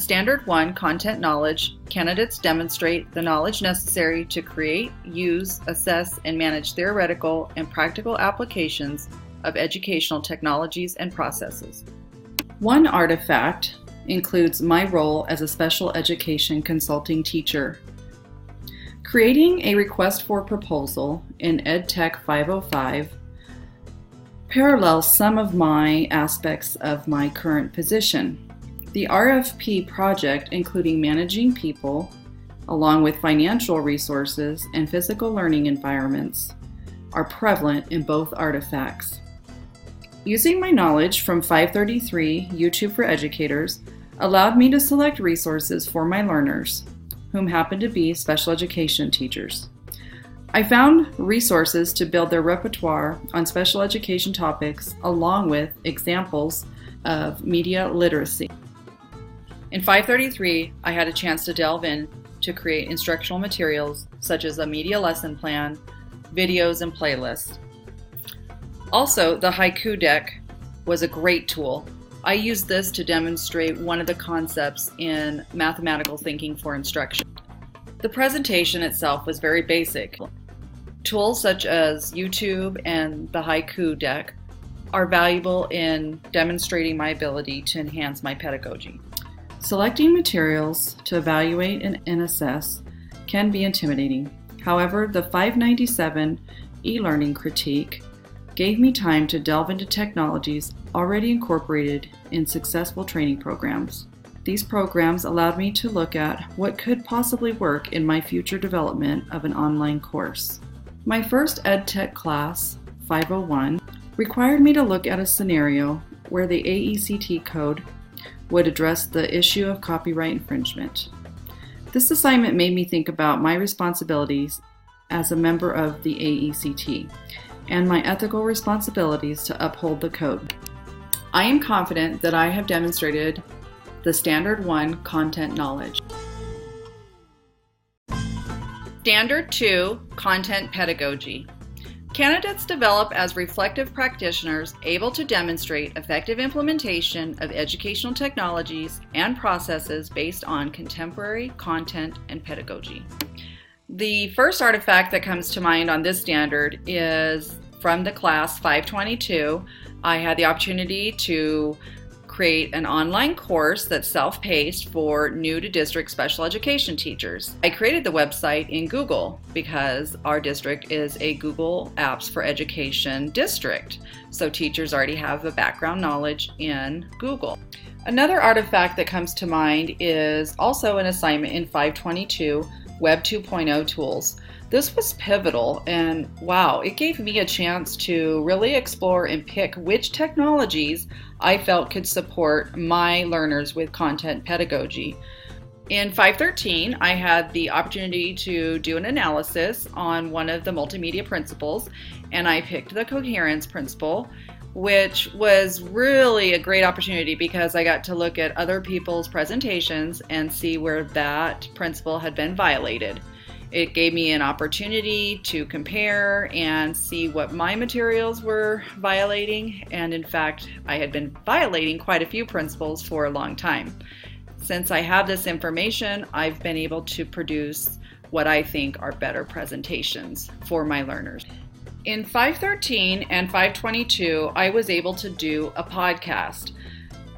Standard 1 Content Knowledge, candidates demonstrate the knowledge necessary to create, use, assess, and manage theoretical and practical applications of educational technologies and processes. One artifact includes my role as a special education consulting teacher. Creating a request for proposal in EdTech 505 parallels some of my aspects of my current position. The RFP project, including managing people, along with financial resources and physical learning environments, are prevalent in both artifacts. Using my knowledge from 533 YouTube for Educators allowed me to select resources for my learners, whom happen to be special education teachers. I found resources to build their repertoire on special education topics, along with examples of media literacy. In 533, I had a chance to delve in to create instructional materials such as a media lesson plan, videos, and playlists. Also, the haiku deck was a great tool. I used this to demonstrate one of the concepts in mathematical thinking for instruction. The presentation itself was very basic. Tools such as YouTube and the haiku deck are valuable in demonstrating my ability to enhance my pedagogy. Selecting materials to evaluate and assess can be intimidating. However, the 597 e-learning critique gave me time to delve into technologies already incorporated in successful training programs. These programs allowed me to look at what could possibly work in my future development of an online course. My first EdTech class, 501, required me to look at a scenario where the AECT code would address the issue of copyright infringement. This assignment made me think about my responsibilities as a member of the AECT and my ethical responsibilities to uphold the code. I am confident that I have demonstrated the Standard 1 content knowledge. Standard 2 Content Pedagogy. Candidates develop as reflective practitioners able to demonstrate effective implementation of educational technologies and processes based on contemporary content and pedagogy. The first artifact that comes to mind on this standard is from the class 522. I had the opportunity to create an online course that's self-paced for new to district special education teachers. I created the website in Google because our district is a Google Apps for Education district, so teachers already have a background knowledge in Google. Another artifact that comes to mind is also an assignment in 522, Web 2.0 tools. This was pivotal, and wow, it gave me a chance to really explore and pick which technologies I felt could support my learners with content pedagogy. In 513, I had the opportunity to do an analysis on one of the multimedia principles, and I picked the coherence principle, which was really a great opportunity because I got to look at other people's presentations and see where that principle had been violated. It gave me an opportunity to compare and see what my materials were violating, and in fact, I had been violating quite a few principles for a long time. Since I have this information, I've been able to produce what I think are better presentations for my learners. In 513 and 522, I was able to do a podcast.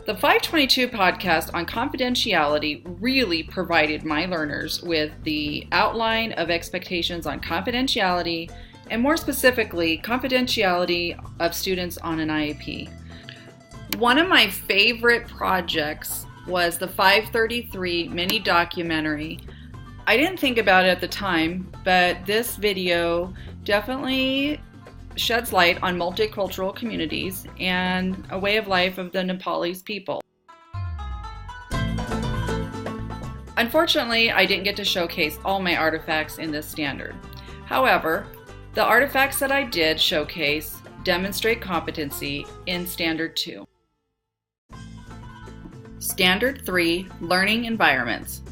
The 522 podcast on confidentiality really provided my learners with the outline of expectations on confidentiality, and more specifically, confidentiality of students on an IEP. One of my favorite projects was the 533 mini documentary. I didn't think about it at the time, but this video definitely sheds light on multicultural communities and a way of life of the Nepalese people. Unfortunately, I didn't get to showcase all my artifacts in this standard. However, the artifacts that I did showcase demonstrate competency in Standard 2. Standard 3, Learning Environments.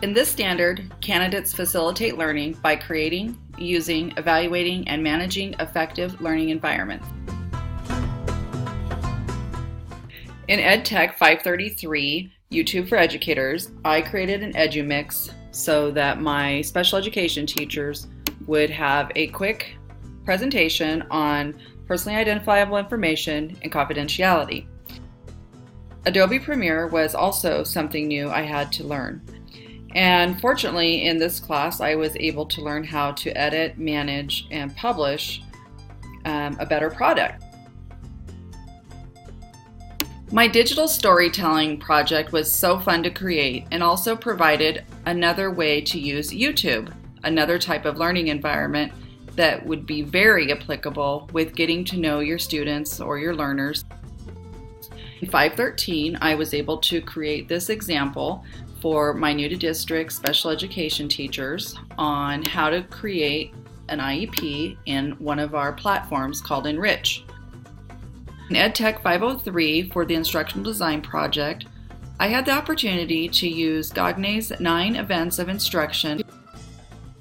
In this standard, candidates facilitate learning by creating, using, evaluating, and managing effective learning environments. In EdTech 533, YouTube for Educators, I created an EduMix so that my special education teachers would have a quick presentation on personally identifiable information and confidentiality. Adobe Premiere was also something new I had to learn. And fortunately, in this class, I was able to learn how to edit, manage, and publish a better product. My digital storytelling project was so fun to create and also provided another way to use YouTube, another type of learning environment that would be very applicable with getting to know your students or your learners. In 513, I was able to create this example for my new to district special education teachers on how to create an IEP in one of our platforms called Enrich. In EdTech 503 for the instructional design project, I had the opportunity to use Gagne's 9 events of instruction.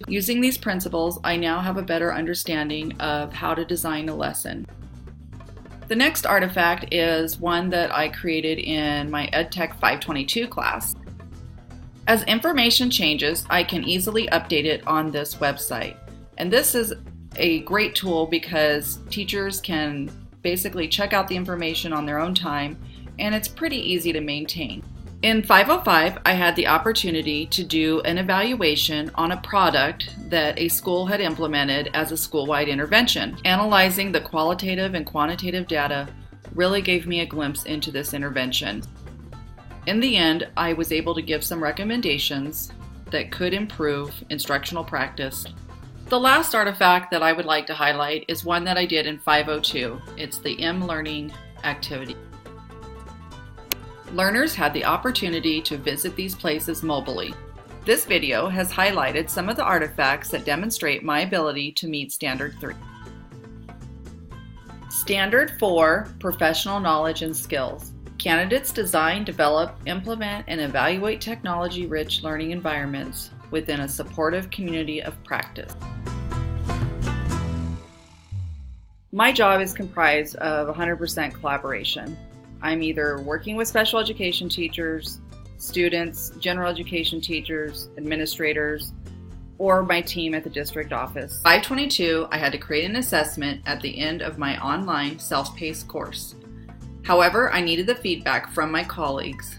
Using these principles, I now have a better understanding of how to design a lesson. The next artifact is one that I created in my EdTech 522 class. As information changes, I can easily update it on this website. And this is a great tool because teachers can basically check out the information on their own time, and it's pretty easy to maintain. In 505, I had the opportunity to do an evaluation on a product that a school had implemented as a school-wide intervention. Analyzing the qualitative and quantitative data really gave me a glimpse into this intervention. In the end, I was able to give some recommendations that could improve instructional practice. The last artifact that I would like to highlight is one that I did in 502. It's the M-Learning activity. Learners had the opportunity to visit these places mobilely. This video has highlighted some of the artifacts that demonstrate my ability to meet Standard 3. Standard 4, Professional Knowledge and Skills. Candidates design, develop, implement, and evaluate technology-rich learning environments within a supportive community of practice. My job is comprised of 100% collaboration. I'm either working with special education teachers, students, general education teachers, administrators, or my team at the district office. 522, I had to create an assessment at the end of my online self-paced course. However, I needed the feedback from my colleagues.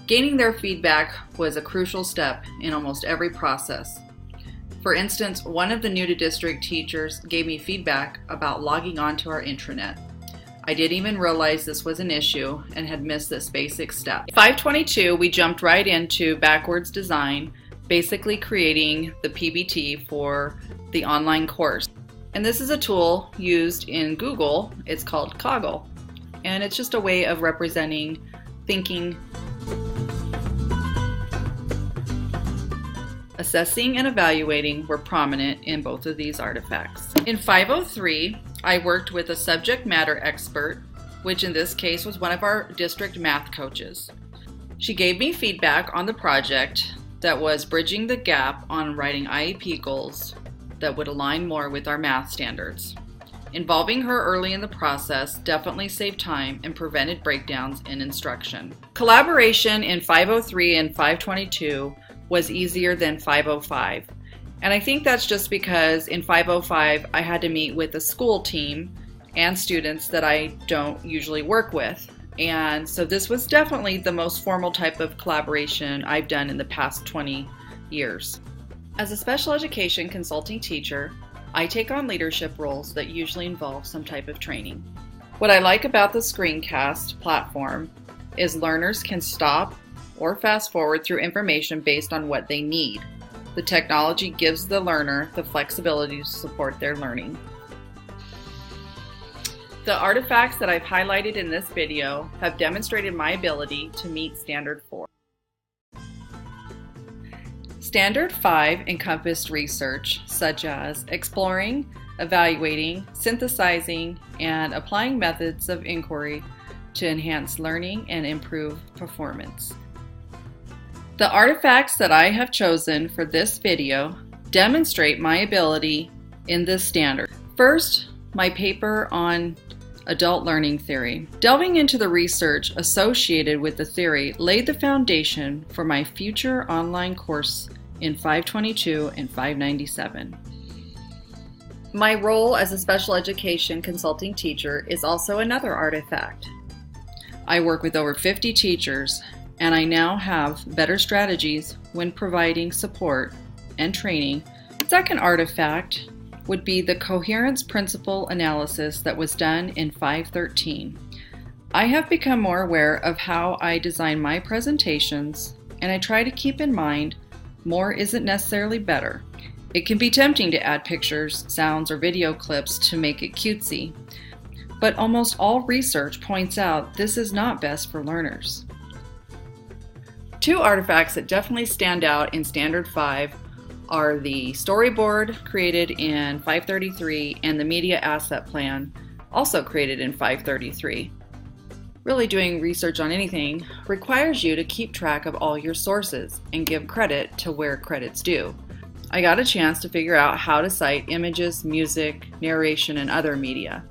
Gaining their feedback was a crucial step in almost every process. For instance, one of the new to district teachers gave me feedback about logging on to our intranet. I didn't even realize this was an issue and had missed this basic step. 522, we jumped right into backwards design, basically creating the PBT for the online course. And this is a tool used in Google. It's called Coggle. And it's just a way of representing thinking. Assessing and evaluating were prominent in both of these artifacts. In 503, I worked with a subject matter expert, which in this case was one of our district math coaches. She gave me feedback on the project that was bridging the gap on writing IEP goals that would align more with our math standards. Involving her early in the process definitely saved time and prevented breakdowns in instruction. Collaboration in 503 and 522 was easier than 505. And I think that's just because in 505 I had to meet with a school team and students that I don't usually work with. And so this was definitely the most formal type of collaboration I've done in the past 20 years. As a special education consulting teacher, I take on leadership roles that usually involve some type of training. What I like about the screencast platform is learners can stop or fast forward through information based on what they need. The technology gives the learner the flexibility to support their learning. The artifacts that I've highlighted in this video have demonstrated my ability to meet Standard 4. Standard 5 encompassed research such as exploring, evaluating, synthesizing, and applying methods of inquiry to enhance learning and improve performance. The artifacts that I have chosen for this video demonstrate my ability in this standard. First, my paper on Adult Learning Theory. Delving into the research associated with the theory laid the foundation for my future online course in 522 and 597. My role as a special education consulting teacher is also another artifact. I work with over 50 teachers, and I now have better strategies when providing support and training. The second artifact would be the coherence principle analysis that was done in 513. I have become more aware of how I design my presentations, and I try to keep in mind more isn't necessarily better. It can be tempting to add pictures, sounds, or video clips to make it cutesy, but almost all research points out this is not best for learners. Two artifacts that definitely stand out in Standard 5 are the storyboard created in 533 and the media asset plan, also created in 533. Really, doing research on anything requires you to keep track of all your sources and give credit to where credit's due. I got a chance to figure out how to cite images, music, narration, and other media.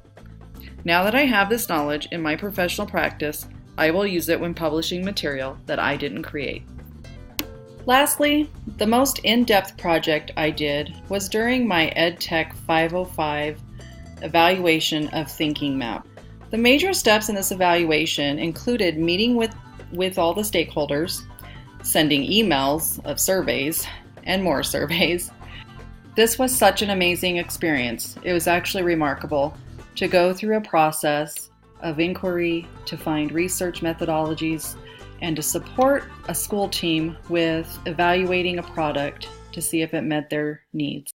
Now that I have this knowledge in my professional practice, I will use it when publishing material that I didn't create. Lastly, the most in-depth project I did was during my EdTech 505 evaluation of Thinking Map. The major steps in this evaluation included meeting with all the stakeholders, sending emails of surveys, and more surveys. This was such an amazing experience. It was actually remarkable to go through a process of inquiry to find research methodologies and to support a school team with evaluating a product to see if it met their needs.